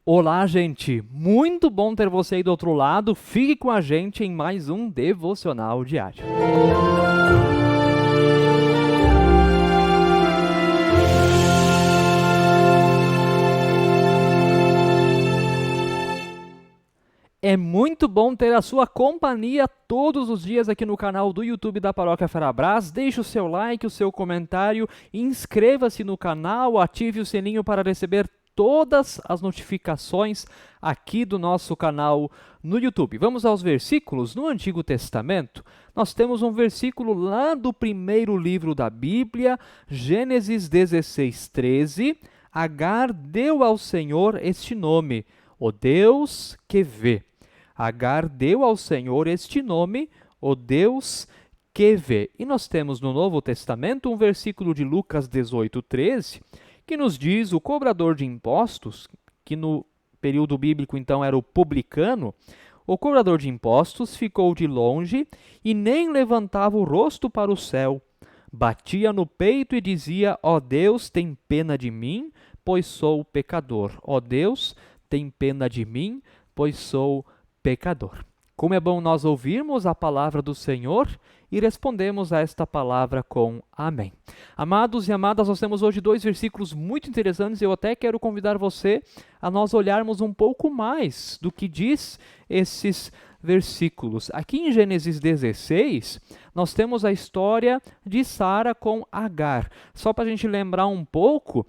Olá, gente! Muito bom ter você aí do outro lado. Fique com a gente em mais um Devocional Diário. É muito bom ter a sua companhia todos os dias aqui no canal do YouTube da Paróquia Ferabras. Deixe o seu like, o seu comentário, inscreva-se no canal, ative o sininho para receber todas as notificações aqui do nosso canal no YouTube. Vamos aos versículos. No Antigo Testamento, nós temos um versículo lá do primeiro livro da Bíblia, Gênesis 16:13. Agar deu ao Senhor este nome, o Deus que vê. Agar deu ao Senhor este nome, o Deus que vê. E nós temos no Novo Testamento um versículo de Lucas 18:13, que nos diz: o cobrador de impostos, que no período bíblico então era o publicano, o cobrador de impostos ficou de longe e nem levantava o rosto para o céu. Batia no peito e dizia: ó Deus, tem pena de mim, pois sou pecador. Ó Deus, tem pena de mim, pois sou pecador. Como é bom nós ouvirmos a palavra do Senhor e respondemos a esta palavra com amém. Amados e amadas, nós temos hoje dois versículos muito interessantes. Eu até quero convidar você a nós olharmos um pouco mais do que diz esses versículos. Aqui em Gênesis 16, nós temos a história de Sara com Agar. Só para a gente lembrar um pouco,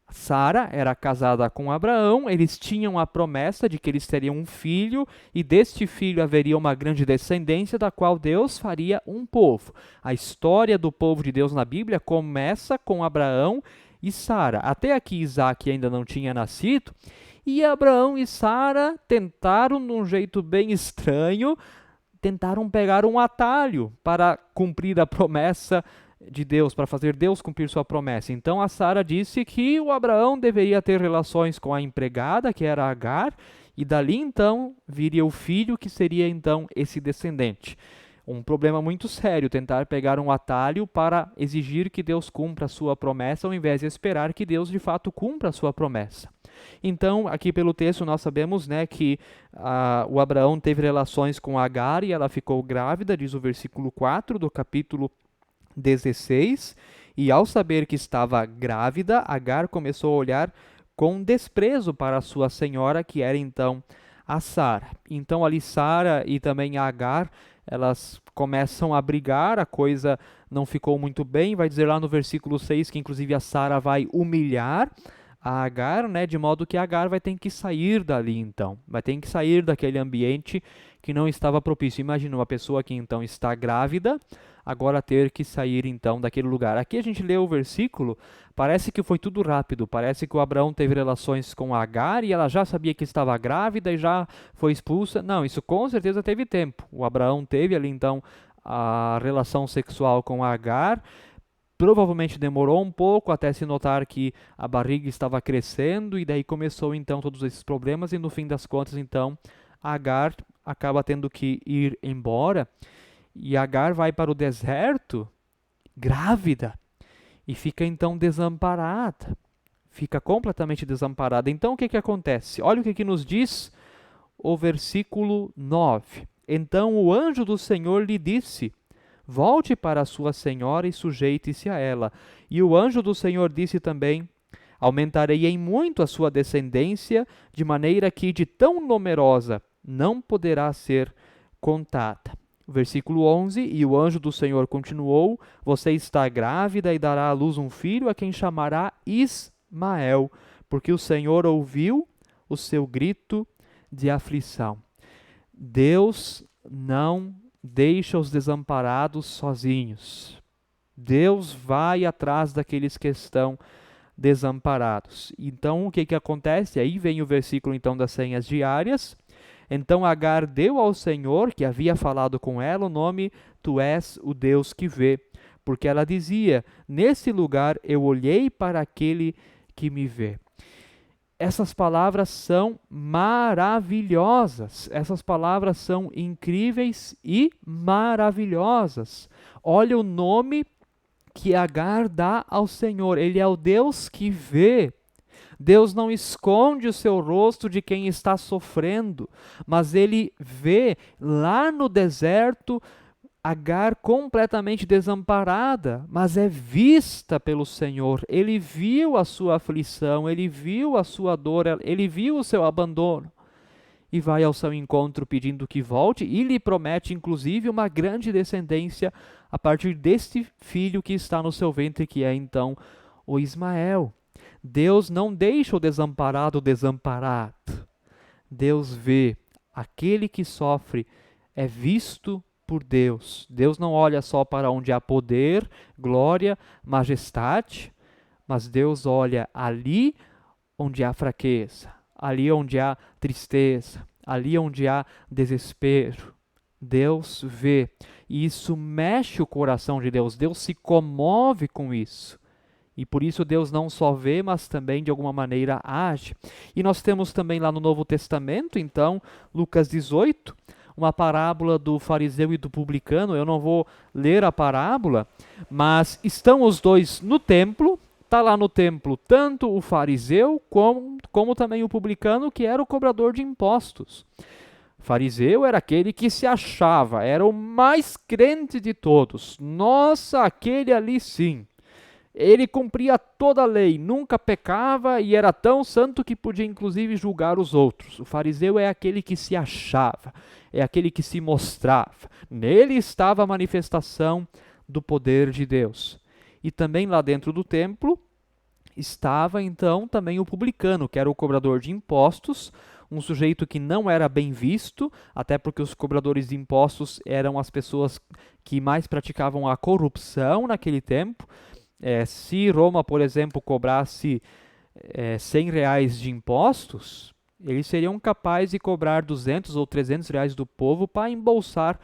Sara era casada com Abraão, eles tinham a promessa de que eles teriam um filho, e deste filho haveria uma grande descendência, da qual Deus faria um povo. A história do povo de Deus na Bíblia começa com Abraão e Sara. Até aqui Isaac ainda não tinha nascido, e Abraão e Sara tentaram, de um jeito bem estranho, tentaram pegar um atalho para cumprir a promessa de Deus, para fazer Deus cumprir sua promessa. Então a Sara disse que o Abraão deveria ter relações com a empregada, que era Agar, e dali então viria o filho, que seria então esse descendente. Um problema muito sério, tentar pegar um atalho para exigir que Deus cumpra a sua promessa, ao invés de esperar que Deus de fato cumpra a sua promessa. Então, aqui pelo texto nós sabemos, que o Abraão teve relações com Agar e ela ficou grávida, diz o versículo 4 do capítulo 16, e ao saber que estava grávida, Agar começou a olhar com desprezo para a sua senhora, que era então a Sara. Então ali Sara e também Agar, elas começam a brigar, a coisa não ficou muito bem. Vai dizer lá no versículo 6 que inclusive a Sara vai humilhar a Agar, de modo que Agar vai ter que sair dali então, vai ter que sair daquele ambiente que não estava propício. Imagina uma pessoa que então está grávida, agora ter que sair então daquele lugar. Aqui a gente lê o versículo, parece que foi tudo rápido, parece que o Abraão teve relações com Agar e ela já sabia que estava grávida e já foi expulsa. Não, isso com certeza teve tempo. O Abraão teve ali então a relação sexual com Agar, provavelmente demorou um pouco até se notar que a barriga estava crescendo, e daí começou então todos esses problemas, e no fim das contas então Agar acaba tendo que ir embora, e Agar vai para o deserto grávida e fica então desamparada, fica completamente desamparada. Então o que que acontece? Olha o que que nos diz o versículo 9. Então o anjo do Senhor lhe disse: volte para a sua senhora e sujeite-se a ela. E o anjo do Senhor disse também: aumentarei em muito a sua descendência, de maneira que de tão numerosa não poderá ser contada. Versículo 11, e o anjo do Senhor continuou: você está grávida e dará à luz um filho, a quem chamará Ismael, porque o Senhor ouviu o seu grito de aflição. Deus não deixa os desamparados sozinhos. Deus vai atrás daqueles que estão desamparados. Então, o que que acontece? Aí vem o versículo então das senhas diárias. Então Agar deu ao Senhor, que havia falado com ela, o nome: tu és o Deus que vê. Porque ela dizia: nesse lugar eu olhei para aquele que me vê. Essas palavras são maravilhosas, essas palavras são incríveis e maravilhosas. Olha o nome que Agar dá ao Senhor, ele é o Deus que vê. Deus não esconde o seu rosto de quem está sofrendo, mas ele vê lá no deserto Agar completamente desamparada, mas é vista pelo Senhor. Ele viu a sua aflição, ele viu a sua dor, ele viu o seu abandono e vai ao seu encontro pedindo que volte e lhe promete inclusive uma grande descendência a partir deste filho que está no seu ventre, que é então o Ismael. Deus não deixa o desamparado desamparado. Deus vê aquele que sofre, é visto por Deus. Deus não olha só para onde há poder, glória, majestade, mas Deus olha ali onde há fraqueza, ali onde há tristeza, ali onde há desespero. Deus vê, e isso mexe o coração de Deus. Deus se comove com isso. E por isso Deus não só vê, mas também de alguma maneira age. E nós temos também lá no Novo Testamento, então, Lucas 18, uma parábola do fariseu e do publicano. Eu não vou ler a parábola, mas estão os dois no templo. Está lá no templo tanto o fariseu como também o publicano, que era o cobrador de impostos. O fariseu era aquele que se achava, era o mais crente de todos. Nossa, aquele ali sim. Ele cumpria toda a lei, nunca pecava e era tão santo que podia inclusive julgar os outros. O fariseu é aquele que se achava, é aquele que se mostrava. Nele estava a manifestação do poder de Deus. E também lá dentro do templo estava então também o publicano, que era o cobrador de impostos, um sujeito que não era bem visto, até porque os cobradores de impostos eram as pessoas que mais praticavam a corrupção naquele tempo. Se Roma, por exemplo, cobrasse R$ 100 de impostos, eles seriam capazes de cobrar R$ 200 ou R$ 300 do povo para embolsar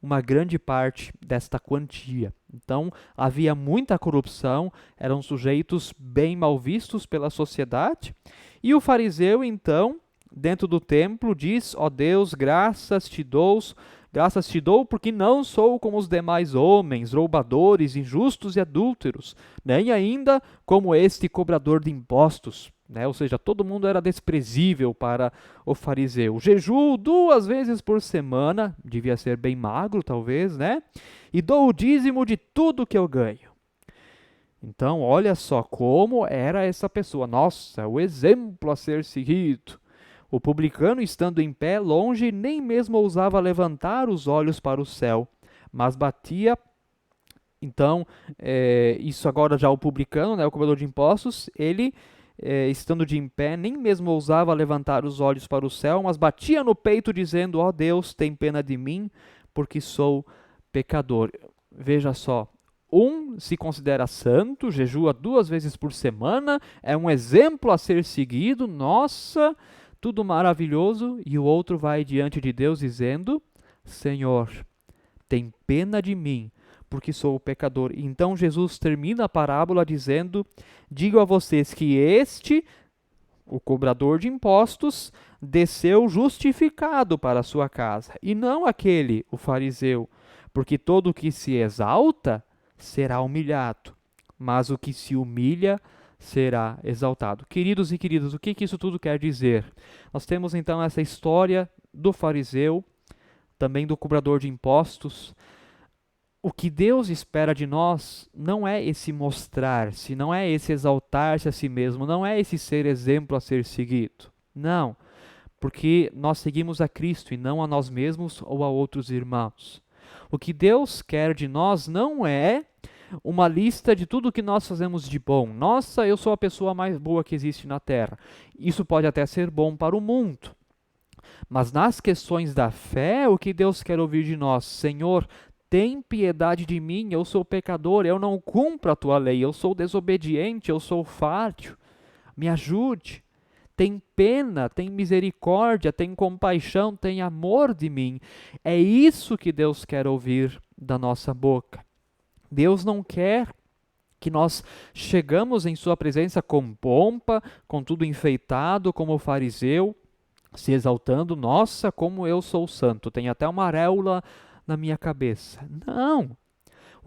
uma grande parte desta quantia. Então, havia muita corrupção, eram sujeitos bem mal vistos pela sociedade. E o fariseu, então, dentro do templo, diz: ó Deus, graças te dou porque não sou como os demais homens, roubadores, injustos e adúlteros, nem ainda como este cobrador de impostos. Ou seja, todo mundo era desprezível para o fariseu. Jejuo 2 vezes por semana, devia ser bem magro talvez, né? E dou o dízimo de tudo que eu ganho. Então, olha só como era essa pessoa. Nossa, o exemplo a ser seguido. O publicano, estando em pé, longe, nem mesmo ousava levantar os olhos para o céu, mas batia. Então, isso agora já o publicano, o cobrador de impostos, ele, estando de em pé, nem mesmo ousava levantar os olhos para o céu, mas batia no peito, dizendo: ó Deus, tem pena de mim, porque sou pecador. Veja só. Um se considera santo, jejua 2 vezes por semana, é um exemplo a ser seguido, nossa, tudo maravilhoso, e o outro vai diante de Deus dizendo: Senhor, tem pena de mim, porque sou pecador. Então Jesus termina a parábola dizendo: digo a vocês que este, o cobrador de impostos, desceu justificado para a sua casa, e não aquele, o fariseu, porque todo o que se exalta será humilhado, mas o que se humilha será exaltado. Queridos e queridas, o que isso tudo quer dizer? Nós temos então essa história do fariseu, também do cobrador de impostos. O que Deus espera de nós não é esse mostrar-se, não é esse exaltar-se a si mesmo, não é esse ser exemplo a ser seguido. Não, porque nós seguimos a Cristo e não a nós mesmos ou a outros irmãos. O que Deus quer de nós não é uma lista de tudo que nós fazemos de bom. Nossa, eu sou a pessoa mais boa que existe na Terra. Isso pode até ser bom para o mundo. Mas nas questões da fé, o que Deus quer ouvir de nós? Senhor, tem piedade de mim, eu sou pecador, eu não cumpro a tua lei, eu sou desobediente, eu sou falho. Me ajude. Tem pena, tem misericórdia, tem compaixão, tem amor de mim. É isso que Deus quer ouvir da nossa boca. Deus não quer que nós chegamos em sua presença com pompa, com tudo enfeitado, como o fariseu, se exaltando: nossa, como eu sou santo, tem até uma auréola na minha cabeça. Não!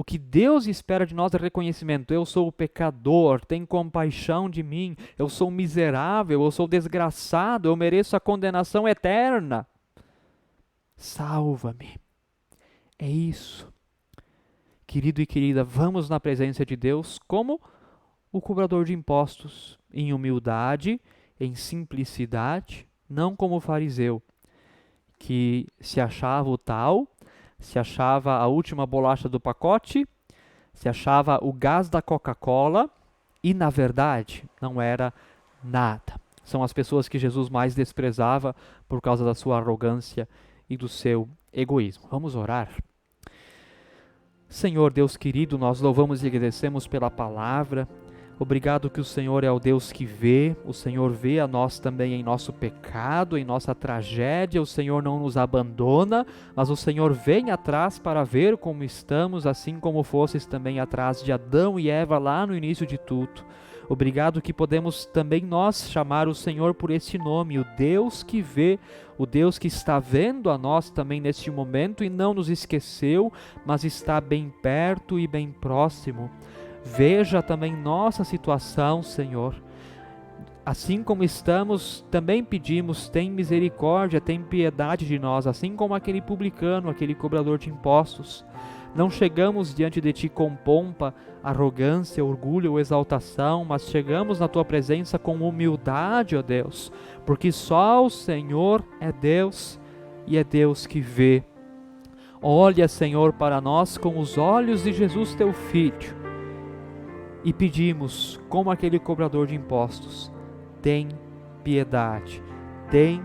O que Deus espera de nós é reconhecimento. Eu sou o pecador, tem compaixão de mim. Eu sou miserável, eu sou desgraçado, eu mereço a condenação eterna. Salva-me. É isso. Querido e querida, vamos na presença de Deus como o cobrador de impostos, em humildade, em simplicidade, não como o fariseu, que se achava o tal, se achava a última bolacha do pacote, se achava o gás da Coca-Cola e, na verdade, não era nada. São as pessoas que Jesus mais desprezava por causa da sua arrogância e do seu egoísmo. Vamos orar? Senhor Deus querido, nós louvamos e agradecemos pela palavra. Obrigado que o Senhor é o Deus que vê, o Senhor vê a nós também em nosso pecado, em nossa tragédia, o Senhor não nos abandona, mas o Senhor vem atrás para ver como estamos, assim como fosses também atrás de Adão e Eva lá no início de tudo. Obrigado que podemos também nós chamar o Senhor por esse nome, o Deus que vê, o Deus que está vendo a nós também neste momento e não nos esqueceu, mas está bem perto e bem próximo. Veja também nossa situação, Senhor. Assim como estamos, também pedimos, tem misericórdia, tem piedade de nós, assim como aquele publicano, aquele cobrador de impostos. Não chegamos diante de Ti com pompa, arrogância, orgulho ou exaltação, mas chegamos na Tua presença com humildade, ó Deus, porque só o Senhor é Deus e é Deus que vê. Olha, Senhor, para nós com os olhos de Jesus, Teu Filho, e pedimos, como aquele cobrador de impostos, tem piedade, tem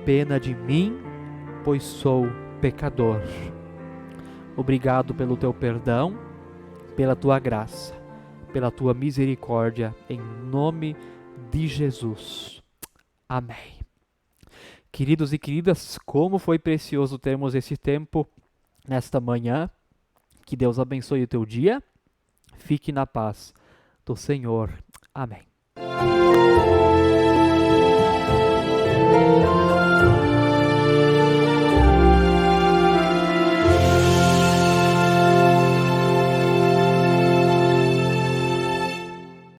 pena de mim, pois sou pecador. Obrigado pelo teu perdão, pela tua graça, pela tua misericórdia, em nome de Jesus. Amém. Queridos e queridas, como foi precioso termos esse tempo nesta manhã. Que Deus abençoe o teu dia. Fique na paz do Senhor. Amém.